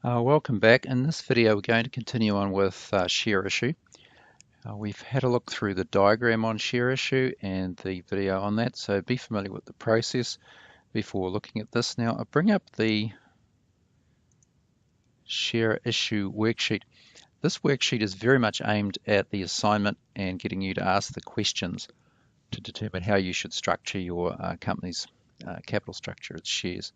Welcome back. In this video, we're going to continue on with share issue. We've had a look through the diagram on share issue and the video on that, so be familiar with the process before looking at this. Now, I'll bring up the share issue worksheet. This worksheet is very much aimed at the assignment and getting you to ask the questions to determine how you should structure your company's capital structure, its shares.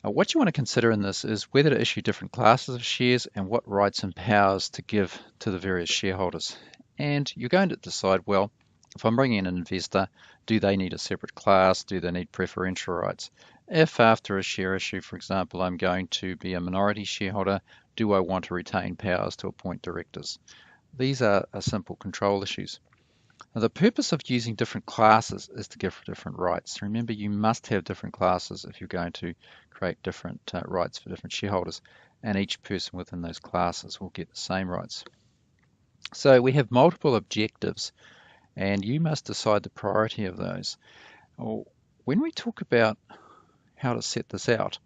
What you want to consider in this is whether to issue different classes of shares and what rights and powers to give to the various shareholders. And you're going to decide, well, if I'm bringing in an investor, do they need a separate class? Do they need preferential rights? If after a share issue, for example, I'm going to be a minority shareholder, do I want to retain powers to appoint directors? These are simple control issues. Now, the purpose of using different classes is to give different rights. Remember, you must have different classes if you're going to create different rights for different shareholders, and each person within those classes will get the same rights. So we have multiple objectives, and you must decide the priority of those. When we talk about how to set this out,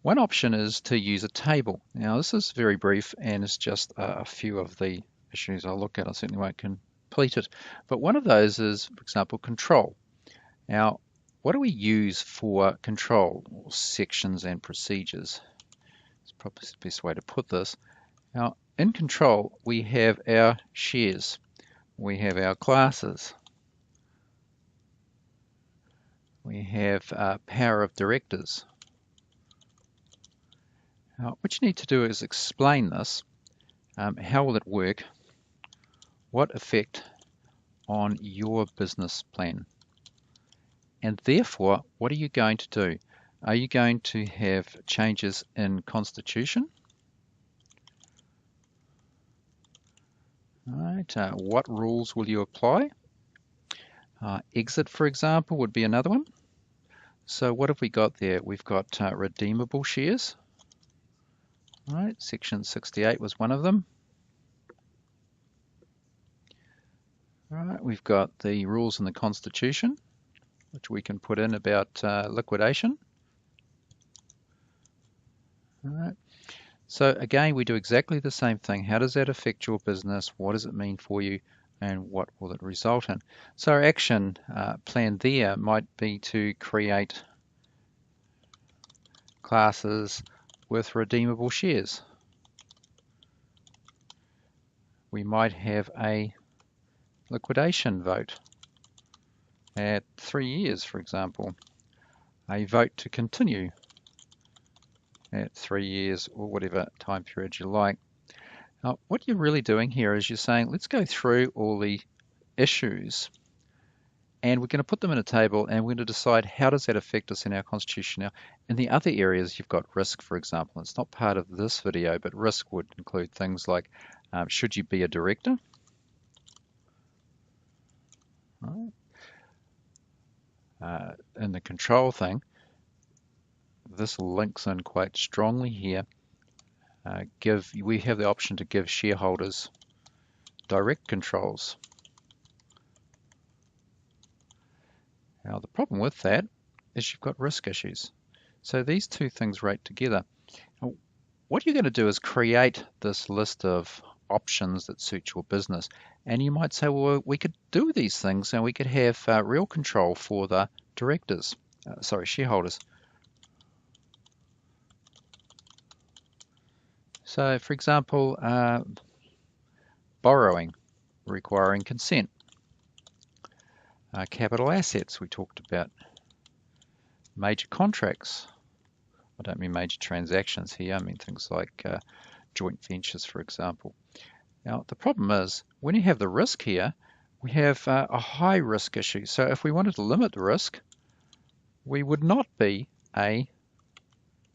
one option is to use a table. Now, this is very brief, and it's just a few of the issues I'll look at. I certainly won't complete it. But one of those is, for example, control. Now, what do we use for control? Sections and procedures. It's probably the best way to put this. Now, in control, we have our shares. We have our classes. We have power of directors. Now, what you need to do is explain this. How will it work? What effect on your business plan? And therefore, what are you going to do? Are you going to have changes in constitution? Right. What rules will you apply? Exit, for example, would be another one. So what have we got there? We've got redeemable shares. Right. Section 68 was one of them. All right. We've got the rules in the Constitution, which we can put in about liquidation. All right. So again, we do exactly the same thing. How does that affect your business? What does it mean for you? And what will it result in? So our action plan there might be to create classes with redeemable shares. We might have a liquidation vote at 3 years, for example. A vote to continue at 3 years or whatever time period you like. Now, what you're really doing here is you're saying, let's go through all the issues and we're going to put them in a table and we're going to decide how does that affect us in our constitution. Now, in the other areas, you've got risk, for example. It's not part of this video, but risk would include things like, should you be a director? Right. In the control thing, this links in quite strongly here. We have the option to give shareholders direct controls. Now the problem with that is you've got risk issues. So these two things rate together. Now, what you're going to do is create this list of options that suit your business. And you might say, well, we could do these things and we could have real control for the directors, shareholders. So for example, borrowing, requiring consent. Capital assets we talked about. Major contracts. I don't mean major transactions here, I mean things like joint ventures, for example. Now the problem is when you have the risk here, we have a high risk issue. So if we wanted to limit the risk, we would not be a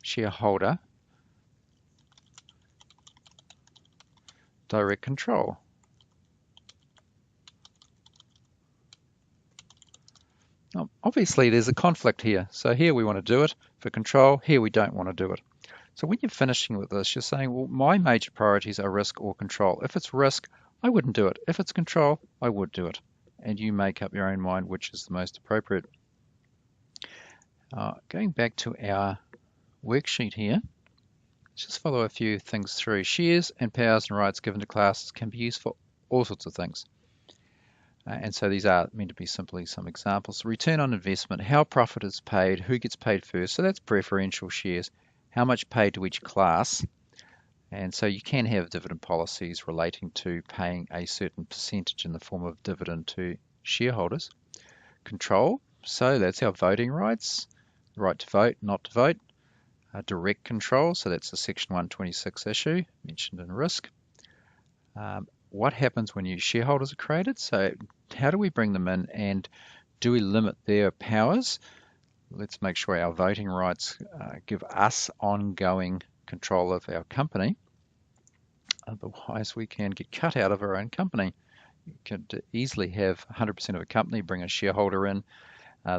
shareholder direct control. Now, obviously there's a conflict here. So here we want to do it for control, here we don't want to do it. So when you're finishing with this, you're saying, well, my major priorities are risk or control. If it's risk, I wouldn't do it. If it's control, I would do it. And you make up your own mind which is the most appropriate. Going back to our worksheet here, just follow a few things through. Shares and powers and rights given to classes can be used for all sorts of things. And so these are meant to be simply some examples. Return on investment, how profit is paid, who gets paid first. So that's preferential shares. How much paid to each class. And so you can have dividend policies relating to paying a certain percentage in the form of dividend to shareholders. Control, so that's our voting rights, the right to vote, not to vote. Direct control, so that's the Section 126 issue mentioned in risk. What happens when new shareholders are created? So how do we bring them in, and do we limit their powers? Let's make sure our voting rights give us ongoing control of our company. Otherwise, we can get cut out of our own company. You could easily have 100% of a company, bring a shareholder in.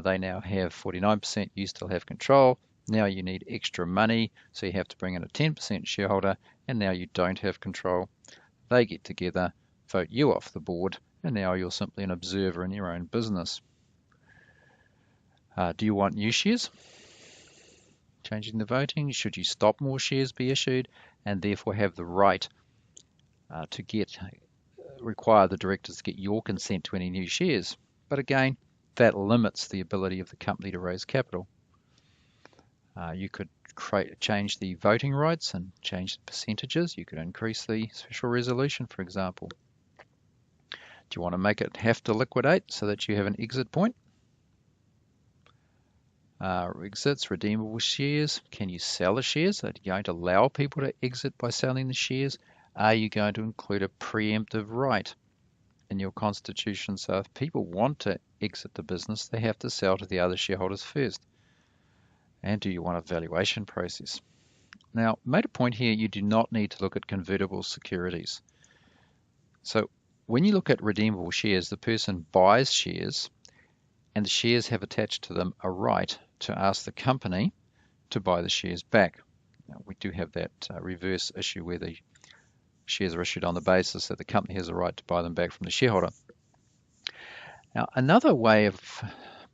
They now have 49%, you still have control. Now you need extra money, so you have to bring in a 10% shareholder, and now you don't have control. They get together, vote you off the board, and now you're simply an observer in your own business. Do you want new shares? Changing the voting, should you stop more shares be issued, and therefore have the right to require the directors to get your consent to any new shares? But again, that limits the ability of the company to raise capital. You could change the voting rights and change the percentages. You could increase the special resolution, for example. Do you want to make it have to liquidate so that you have an exit point? Exits, redeemable shares. Can you sell the shares? Are you going to allow people to exit by selling the shares? Are you going to include a preemptive right in your constitution? So if people want to exit the business, they have to sell to the other shareholders first. And do you want a valuation process? Now, made a point here, you do not need to look at convertible securities. So when you look at redeemable shares, the person buys shares, and the shares have attached to them a right to ask the company to buy the shares back. Now, we do have that reverse issue where the shares are issued on the basis that the company has a right to buy them back from the shareholder. Now, another way of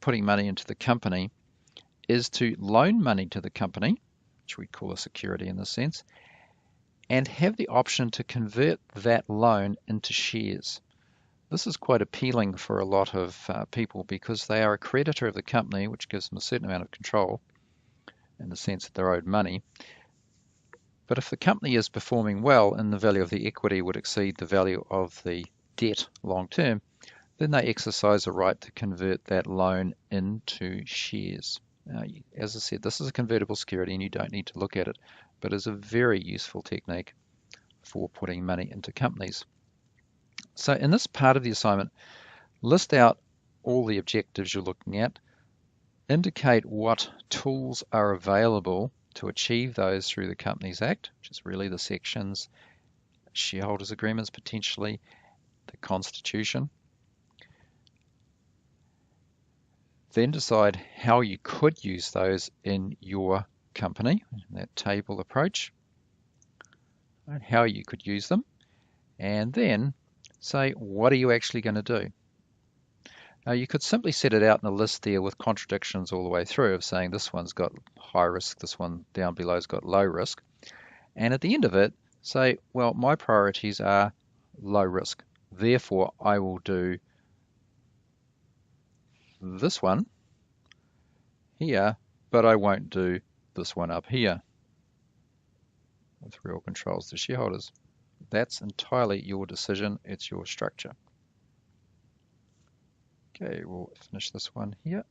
putting money into the company is to loan money to the company, which we call a security in this sense, and have the option to convert that loan into shares. This is quite appealing for a lot of people because they are a creditor of the company, which gives them a certain amount of control in the sense that they're owed money. But if the company is performing well and the value of the equity would exceed the value of the debt long term, then they exercise a right to convert that loan into shares. As I said, this is a convertible security and you don't need to look at it, but it's a very useful technique for putting money into companies. So in this part of the assignment, list out all the objectives you're looking at, indicate what tools are available to achieve those through the Companies Act, which is really the sections, shareholders agreements potentially, the Constitution. Then decide how you could use those in your company, that table approach, and how you could use them, and then say, what are you actually going to do? Now, you could simply set it out in a list there with contradictions all the way through of saying this one's got high risk, this one down below has got low risk. And at the end of it, say, well, my priorities are low risk. Therefore, I will do this one here, but I won't do this one up here with real controls to shareholders. That's entirely your decision. It's your structure. Okay, we'll finish this one here.